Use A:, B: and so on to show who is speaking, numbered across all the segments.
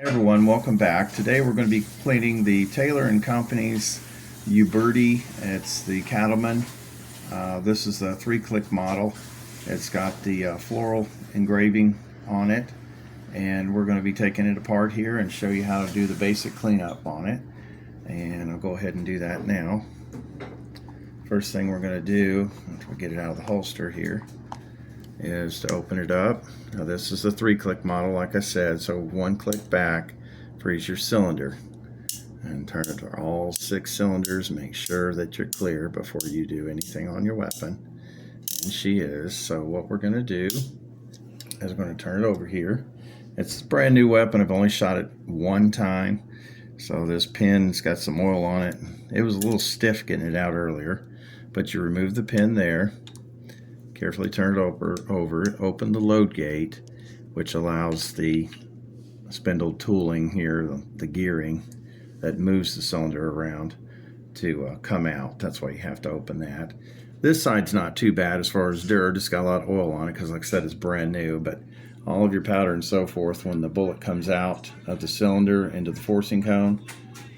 A: Hey everyone, welcome back. Today we're going to be cleaning the Taylor & Company's Uberti. It's the Cattleman. This is the 3-click model. It's got the floral engraving on it, and we're going to be taking it apart here and show you how to do the basic cleanup on it. And I'll go ahead and do that now. First thing we're going to do, once we get it out of the holster here, is to open it up. Now this is the 3-click model, like I said, so 1 click back frees your cylinder, and turn it to all 6 cylinders. Make sure that you're clear before you do anything on your weapon, and she is. So what we're going to do is we're going to turn it over here. It's a brand new weapon. I've only shot it 1 time, so this pin's got some oil on it. It was a little stiff getting it out earlier, but you remove the pin there. Carefully turn it over, open the load gate, which allows the spindle tooling here, the gearing that moves the cylinder around, to come out. That's why you have to open that. This side's not too bad as far as dirt. It's got a lot of oil on it because, like I said, it's brand new, but all of your powder and so forth, when the bullet comes out of the cylinder into the forcing cone,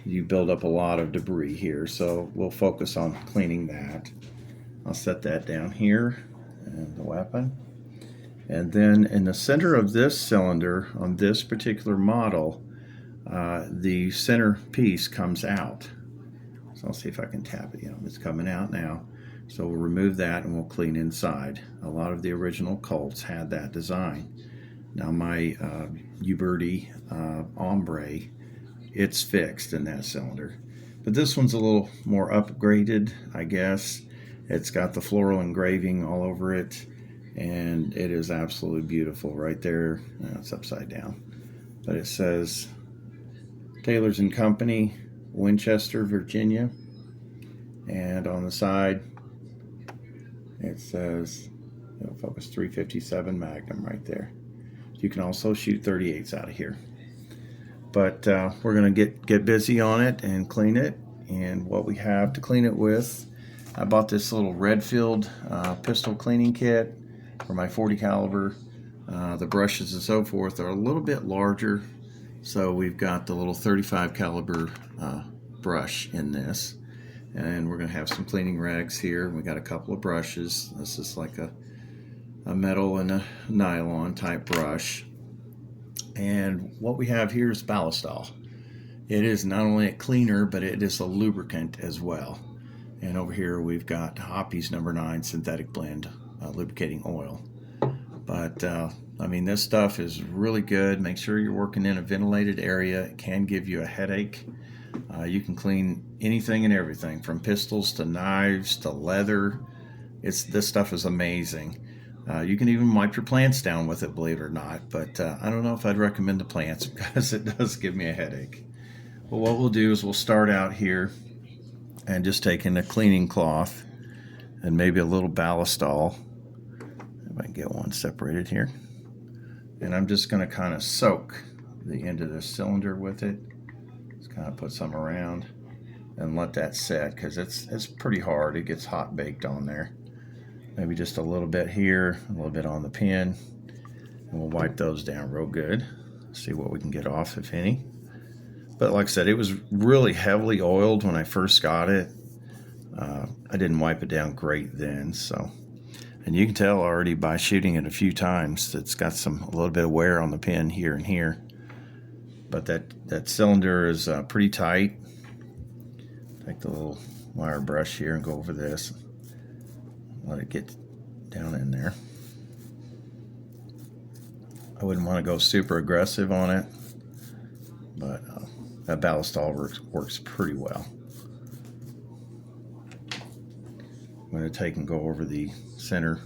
A: you build up a lot of debris here, so we'll focus on cleaning that. I'll set that down here, and the weapon. And then in the center of this cylinder on this particular model, the center piece comes out. So I'll see if I can tap it. It's coming out now. So we'll remove that and we'll clean inside. A lot of the original Colts had that design. Now my Uberti Ombre, it's fixed in that cylinder. But this one's a little more upgraded, I guess. It's got the floral engraving all over it, and it is absolutely beautiful right there. It's upside down, but it says Taylor's & Company, Winchester, Virginia, and on the side it says, focus, 357 Magnum right there. You can also shoot 38s out of here, but we're going to get busy on it and clean it. And what we have to clean it with, I bought this little Redfield pistol cleaning kit for my 40 caliber. The brushes and so forth are a little bit larger, so we've got the little 35 caliber brush in this, and we're going to have some cleaning rags here. We got a couple of brushes. This is like a metal and a nylon type brush, and what we have here is ballistol. It is not only a cleaner, but it is a lubricant as well. And over here we've got Hoppy's No. 9 synthetic blend lubricating oil. But I mean, this stuff is really good. Make sure you're working in a ventilated area. It can give you a headache. You can clean anything and everything, from pistols to knives to leather. This stuff is amazing. You can even wipe your plants down with it, believe it or not. But I don't know if I'd recommend the plants because it does give me a headache. Well, what we'll do is we'll start out here and just taking a cleaning cloth and maybe a little ballistol, if I can get one separated here, and I'm just going to kind of soak the end of this cylinder with it. Just kind of put some around and let that set, because it's pretty hard. It gets hot baked on there. Maybe just a little bit here, a little bit on the pin, and we'll wipe those down real good. See what we can get off, if any. But like I said, it was really heavily oiled when I first got it. I didn't wipe it down great then, so. And you can tell already by shooting it a few times, it's got a little bit of wear on the pin here and here. But that cylinder is pretty tight. Take the little wire brush here and go over this. Let it get down in there. I wouldn't want to go super aggressive on it, but that ballistol works pretty well. I'm going to take and go over the center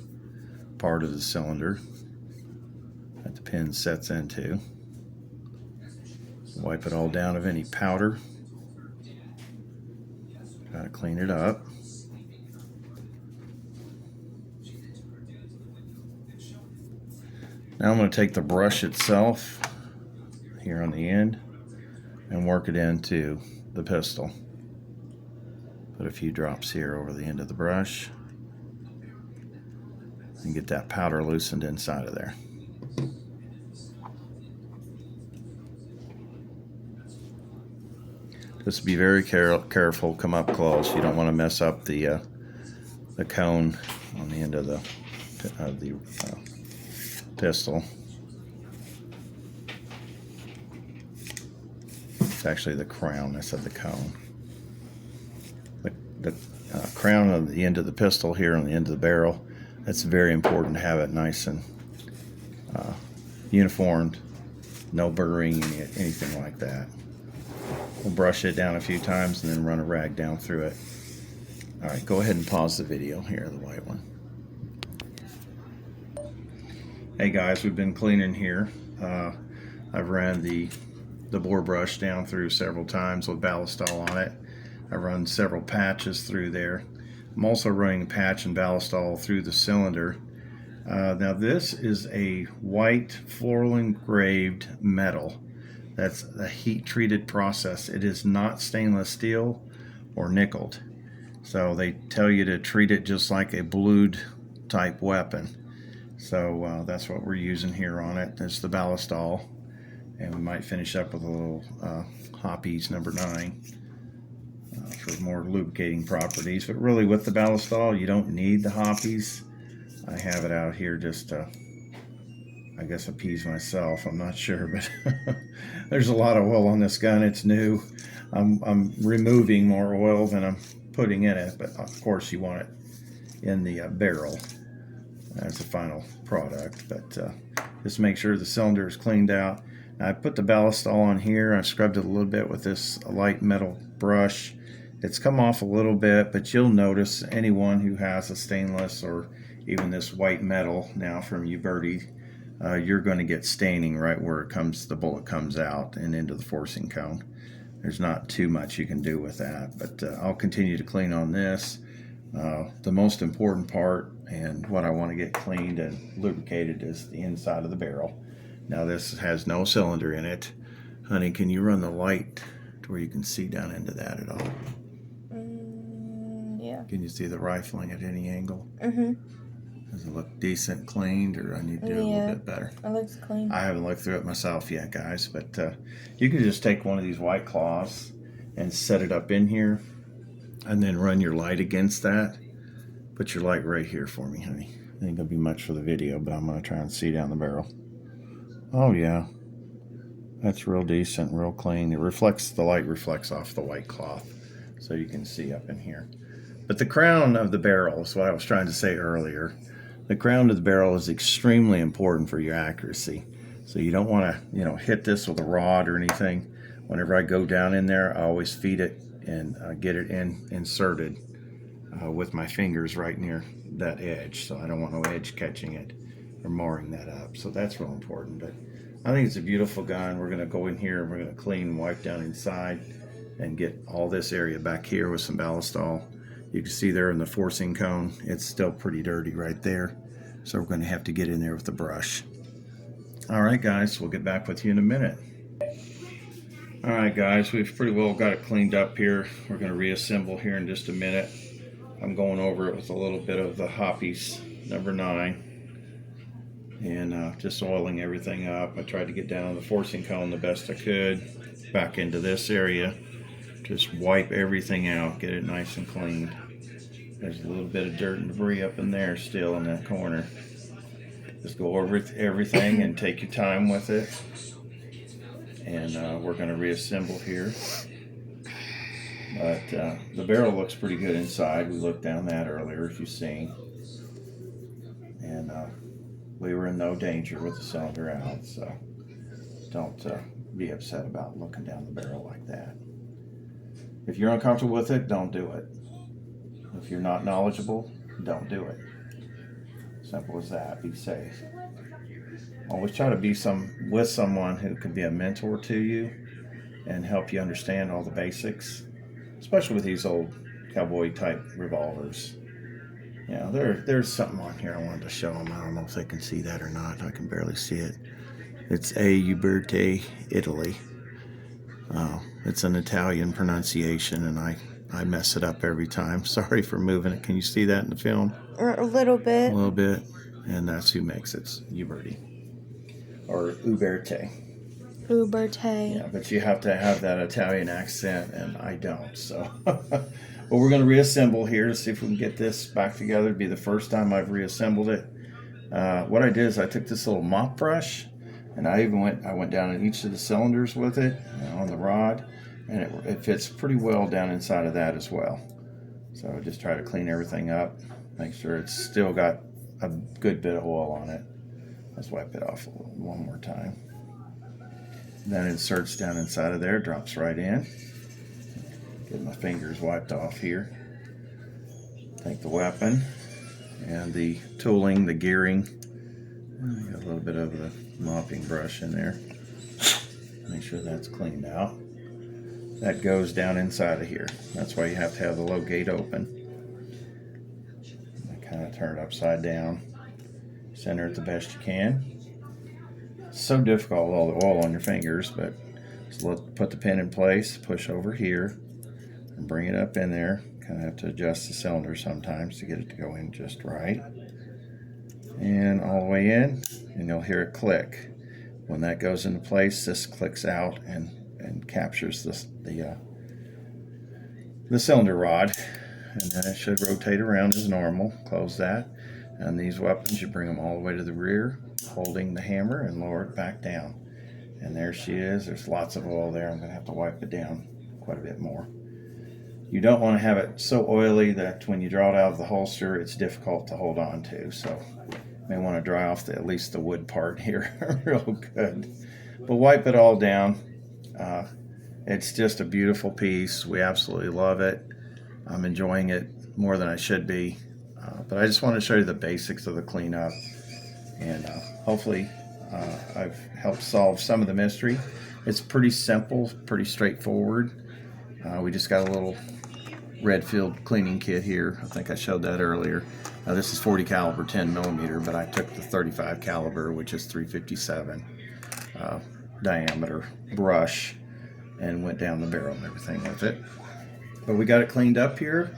A: part of the cylinder that the pin sets into. Wipe it all down of any powder. Got to clean it up. Now I'm going to take the brush itself here on the end and work it into the pistol. Put a few drops here over the end of the brush and get that powder loosened inside of there. Just be very careful. Come up close. You don't want to mess up the cone on the end of the pistol. It's actually the crown. I said the cone. The crown on the end of the pistol here on the end of the barrel. That's very important to have it nice and uniformed. No burring, anything like that. We'll brush it down a few times and then run a rag down through it. All right, go ahead and pause the video here, the white one. Hey guys, we've been cleaning here. I've ran the bore brush down through several times with Ballistol on it. I run several patches through there. I'm also running a patch and Ballistol through the cylinder. Now this is a white floral engraved metal. That's a heat treated process. It is not stainless steel or nickeled. So they tell you to treat it just like a blued type weapon. So that's what we're using here on it. That's the Ballistol. And we might finish up with a little Hoppies number 9 for more lubricating properties. But really with the Ballistol, you don't need the Hoppies. I have it out here just to, I guess, appease myself. I'm not sure, but there's a lot of oil on this gun. It's new. I'm removing more oil than I'm putting in it, but of course you want it in the barrel as the final product. But just make sure the cylinder is cleaned out. Now, I put the Ballistol on here. I scrubbed it a little bit with this light metal brush. It's come off a little bit, but you'll notice anyone who has a stainless or even this white metal now from Uberti, you're going to get staining right where it comes, the bullet comes out and into the forcing cone. There's not too much you can do with that, but I'll continue to clean on this. The most important part and what I want to get cleaned and lubricated is the inside of the barrel. Now this has no cylinder in it. Honey, can you run the light to where you can see down into that at all?
B: Yeah.
A: Can you see the rifling at any angle?
B: Mm-hmm.
A: Does it look decent cleaned, or I need to do a little bit better?
B: It looks clean.
A: I haven't looked through it myself yet, guys, but you can just take one of these white cloths and set it up in here and then run your light against that. Put your light right here for me, honey. I think it'll be much for the video, but I'm going to try and see down the barrel. Oh, yeah. That's real decent, real clean. It reflects, the light reflects off the white cloth, so you can see up in here. But the crown of the barrel is what I was trying to say earlier. The crown of the barrel is extremely important for your accuracy. So you don't want to, hit this with a rod or anything. Whenever I go down in there, I always feed it and get it inserted with my fingers right near that edge. So I don't want no edge catching it or marring that up. So that's real important. But I think it's a beautiful gun. We're going to go in here and we're going to clean and wipe down inside and get all this area back here with some Ballistol. You can see there in the forcing cone, it's still pretty dirty right there. So we're going to have to get in there with the brush. All right, guys, we'll get back with you in a minute. All right, guys, we've pretty well got it cleaned up here. We're going to reassemble here in just a minute. I'm going over it with a little bit of the Hoppies number 9 and just oiling everything up. I tried to get down on the forcing cone the best I could. Back into this area. Just wipe everything out, get it nice and clean. There's a little bit of dirt and debris up in there still in that corner. Just go over everything and take your time with it. And we're going to reassemble here. But the barrel looks pretty good inside. We looked down that earlier, if you've seen. And we were in no danger with the cylinder out, so don't be upset about looking down the barrel like that. If you're uncomfortable with it, don't do it. If you're not knowledgeable, don't do it. Simple as that. Be safe. Always try to be with someone who can be a mentor to you and help you understand all the basics, especially with these old cowboy type revolvers. There's something on here I wanted to show them. I don't know if they can see that or not. I can barely see it. It's a Uberti, Italy. It's an Italian pronunciation, and I mess it up every time. Sorry for moving it. Can you see that in the film?
B: A little bit.
A: A little bit. And that's who makes it. It's Uberti. Or Uberti.
B: Uberti.
A: Yeah, but you have to have that Italian accent, and I don't. So, well, we're going to reassemble here to see if we can get this back together. It'd be the first time I've reassembled it. What I did is I took this little mop brush, and I went down in each of the cylinders with it on the rod, and it fits pretty well down inside of that as well. So I just try to clean everything up, make sure it's still got a good bit of oil on it. Let's wipe it off one more time. Then it inserts down inside of there, drops right in. Get my fingers wiped off here. Take the weapon and the tooling, the gearing. Got a little bit of the mopping brush in there. Make sure that's cleaned out. That goes down inside of here. That's why you have to have the low gate open. Kind of turn it upside down. Center it the best you can. It's so difficult with all the oil on your fingers, but just put the pin in place, push over here, and bring it up in there. Kind of have to adjust the cylinder sometimes to get it to go in just right. And all the way in, and you'll hear it click. When that goes into place, this clicks out and captures the cylinder rod, and then it should rotate around as normal. Close that, and these weapons, you bring them all the way to the rear, holding the hammer, and lower it back down. And there she is. There's lots of oil there. I'm going to have to wipe it down quite a bit more. You don't want to have it so oily that when you draw it out of the holster, it's difficult to hold on to. So you may want to dry off at least the wood part here real good. But wipe it all down. It's just a beautiful piece. We absolutely love it. I'm enjoying it more than I should be. But I just want to show you the basics of the cleanup. And hopefully I've helped solve some of the mystery. It's pretty simple, pretty straightforward. We just got a little Redfield cleaning kit here. I think I showed that earlier. This is 40 caliber 10 millimeter, but I took the 35 caliber, which is 357 diameter brush, and went down the barrel and everything with it. But we got it cleaned up here,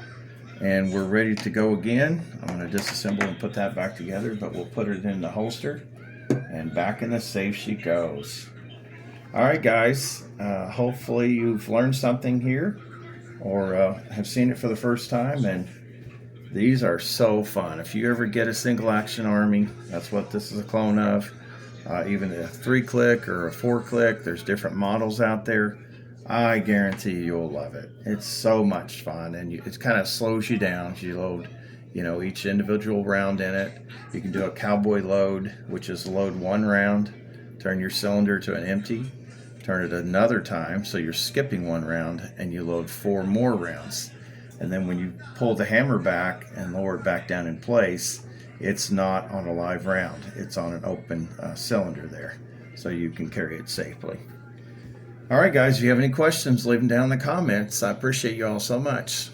A: and we're ready to go again. I'm going to disassemble and put that back together, but we'll put it in the holster, and back in the safe she goes. All right, guys, hopefully you've learned something here, or have seen it for the first time, and these are so fun. If you ever get a single action army, that's what this is a clone of. Even a 3-click or a 4-click, there's different models out there. I guarantee you'll love it. It's so much fun, and it kind of slows you down. You load, each individual round in it. You can do a cowboy load, which is load 1 round, turn your cylinder to an empty, turn it another time, so you're skipping 1 round, and you load 4 more rounds. And then when you pull the hammer back and lower it back down in place, it's not on a live round. It's on an open cylinder there, so you can carry it safely. All right, guys, if you have any questions, leave them down in the comments. I appreciate you all so much.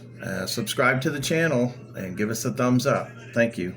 A: Subscribe to the channel and give us a thumbs up. Thank you.